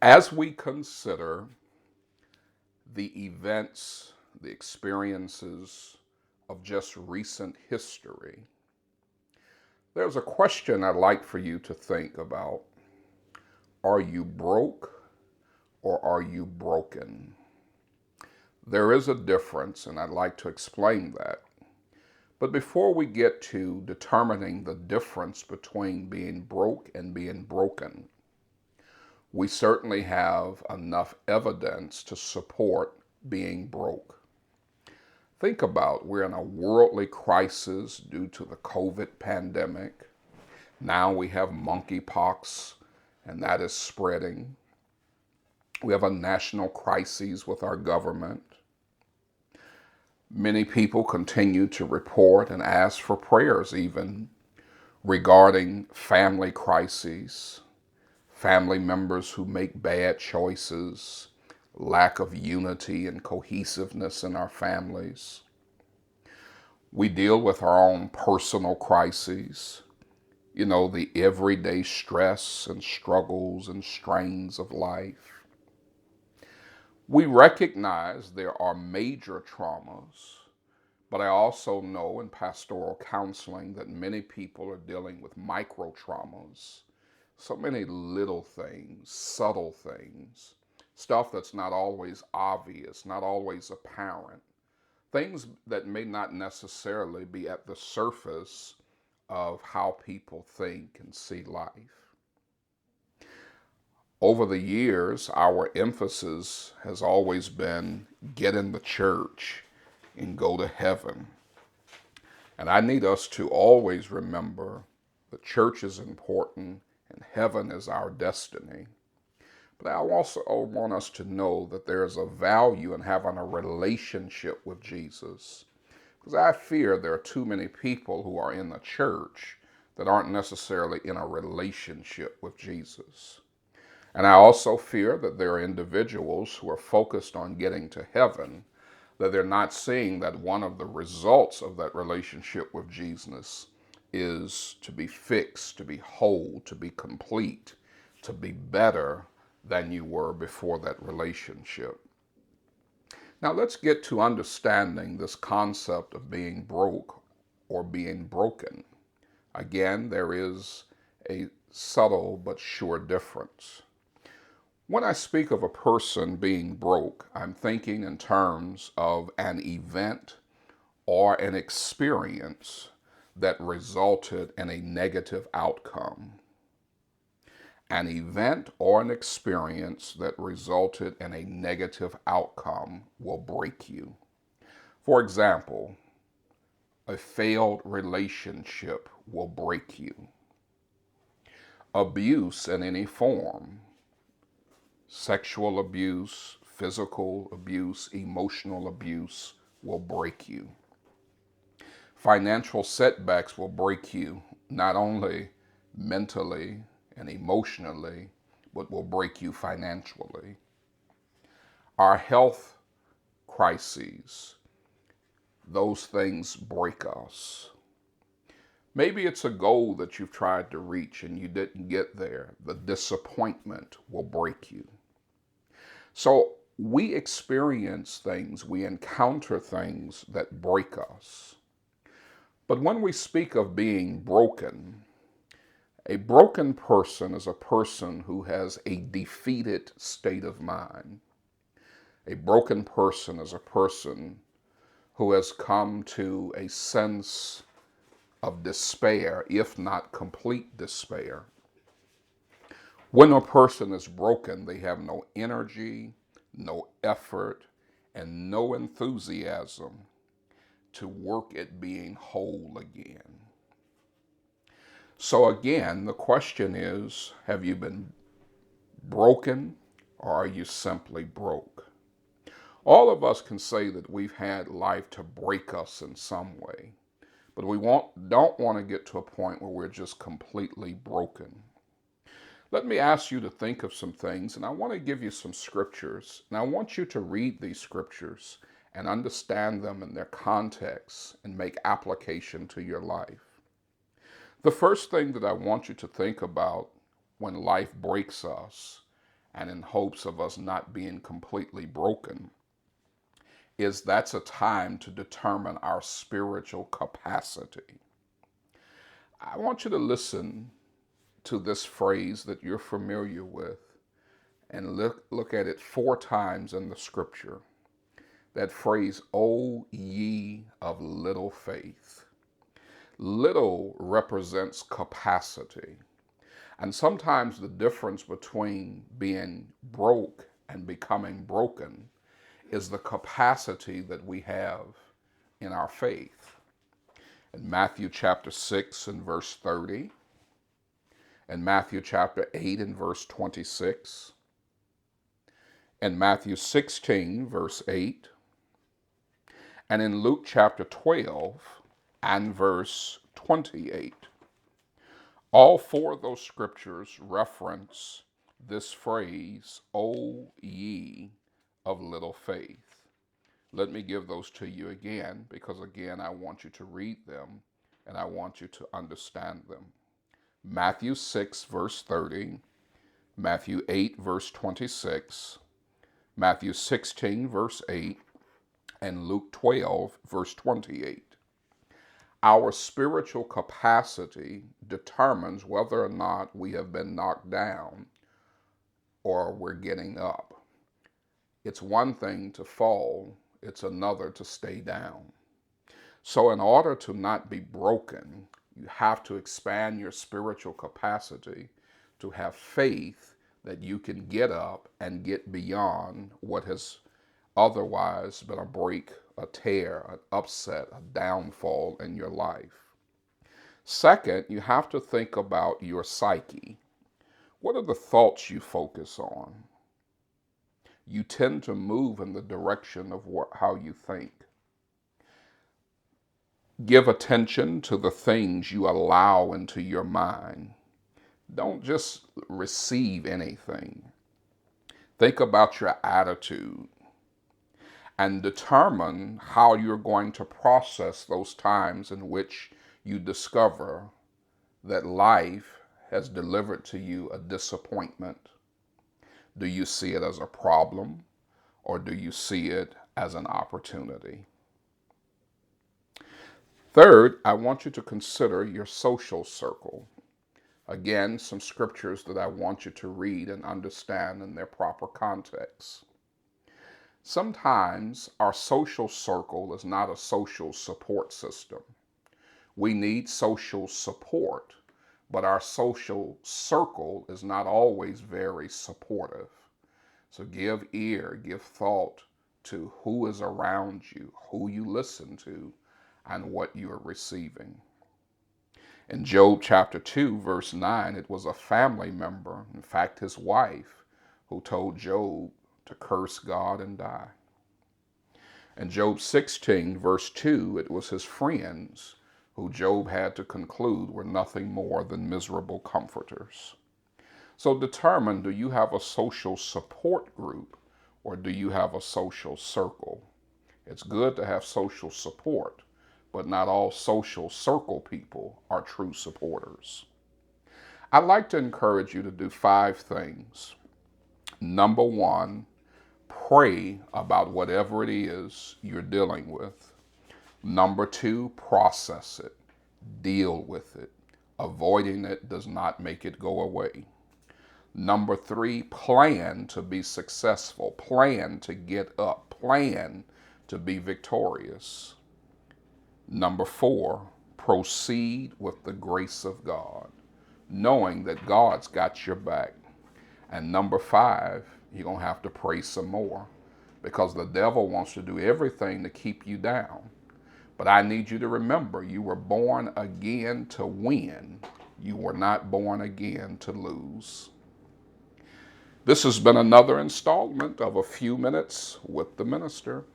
As we consider the events, the experiences of just recent history, there's a question I'd like for you to think about. Are you broke or are you broken? There is a difference, and I'd like to explain that. But before we get to determining the difference between being broke and being broken, we certainly have enough evidence to support being broke. Think about we're in a worldly crisis due to the COVID pandemic. Now we have monkeypox, and that is spreading. We have a national crisis with our government. Many people continue to report and ask for prayers even regarding family crises, family members who make bad choices, lack of unity and cohesiveness in our families. We deal with our own personal crises, the everyday stress and struggles and strains of life. We recognize there are major traumas, but I also know in pastoral counseling that many people are dealing with micro traumas. So many little things, subtle things, stuff that's not always obvious, not always apparent, things that may not necessarily be at the surface of how people think and see life. Over the years, our emphasis has always been get in the church and go to heaven. And I need us to always remember the church is important and heaven is our destiny. But I also want us to know that there is a value in having a relationship with Jesus. Because I fear there are too many people who are in the church that aren't necessarily in a relationship with Jesus. And I also fear that there are individuals who are focused on getting to heaven, that they're not seeing that one of the results of that relationship with Jesus is to be fixed, to be whole, to be complete, to be better than you were before that relationship. Now let's get to understanding this concept of being broke or being broken. Again, there is a subtle but sure difference. When I speak of a person being broke, I'm thinking in terms of an event or an experience that resulted in a negative outcome. An event or an experience that resulted in a negative outcome will break you. For example, a failed relationship will break you. Abuse in any form, sexual abuse, physical abuse, emotional abuse will break you. Financial setbacks will break you, not only mentally and emotionally, but will break you financially. Our health crises, those things break us. Maybe it's a goal that you've tried to reach and you didn't get there. The disappointment will break you. So we experience things, we encounter things that break us. But when we speak of being broken, a broken person is a person who has a defeated state of mind. A broken person is a person who has come to a sense of despair, if not complete despair. When a person is broken, they have no energy, no effort, and no enthusiasm to work at being whole again. So again, the question is, have you been broken or are you simply broke? All of us can say that we've had life to break us in some way, but we don't want to get to a point where we're just completely broken. Let me ask you to think of some things, and I want to give you some scriptures, and I want you to read these scriptures and understand them in their context and make application to your life. The first thing that I want you to think about when life breaks us and in hopes of us not being completely broken, is that's a time to determine our spiritual capacity. I want you to listen to this phrase that you're familiar with and look at it 4 times in the scripture. That phrase, "O ye of little faith." Little represents capacity. And sometimes the difference between being broke and becoming broken is the capacity that we have in our faith. In Matthew chapter 6 and verse 30, in Matthew chapter 8 and verse 26, in Matthew 16 verse 8, and in Luke chapter 12 and verse 28. All 4 of those scriptures reference this phrase, "O ye of little faith." Let me give those to you again, because again, I want you to read them and I want you to understand them. Matthew 6, verse 30, Matthew 8, verse 26, Matthew 16, verse 8, and Luke 12, verse 28. Our spiritual capacity determines whether or not we have been knocked down or we're getting up. It's one thing to fall, it's another to stay down. So in order to not be broken, you have to expand your spiritual capacity to have faith that you can get up and get beyond what has otherwise been a break, a tear, an upset, a downfall in your life. Second, you have to think about your psyche. What are the thoughts you focus on? You tend to move in the direction of how you think. Give attention to the things you allow into your mind. Don't just receive anything. Think about your attitude and determine how you're going to process those times in which you discover that life has delivered to you a disappointment. Do you see it as a problem, or do you see it as an opportunity? Third, I want you to consider your social circle. Again, some scriptures that I want you to read and understand in their proper context. Sometimes our social circle is not a social support system. We need social support, but our social circle is not always very supportive. So give ear, give thought to who is around you, who you listen to, and what you are receiving. In Job chapter 2, verse 9, it was a family member, in fact his wife, who told Job to curse God and die. In Job 16, verse 2, it was his friends who Job had to conclude were nothing more than miserable comforters. So determine, do you have a social support group or do you have a social circle? It's good to have social support, but not all social circle people are true supporters. I'd like to encourage you to do 5 things. Number 1, pray about whatever it is you're dealing with. Number 2, process it. Deal with it. Avoiding it does not make it go away. Number 3, plan to be successful. Plan to get up. Plan to be victorious. Number 4, proceed with the grace of God, knowing that God's got your back. And number 5, you're going to have to pray some more, because the devil wants to do everything to keep you down. But I need you to remember, you were born again to win. You were not born again to lose. This has been another installment of A Few Minutes with the Minister.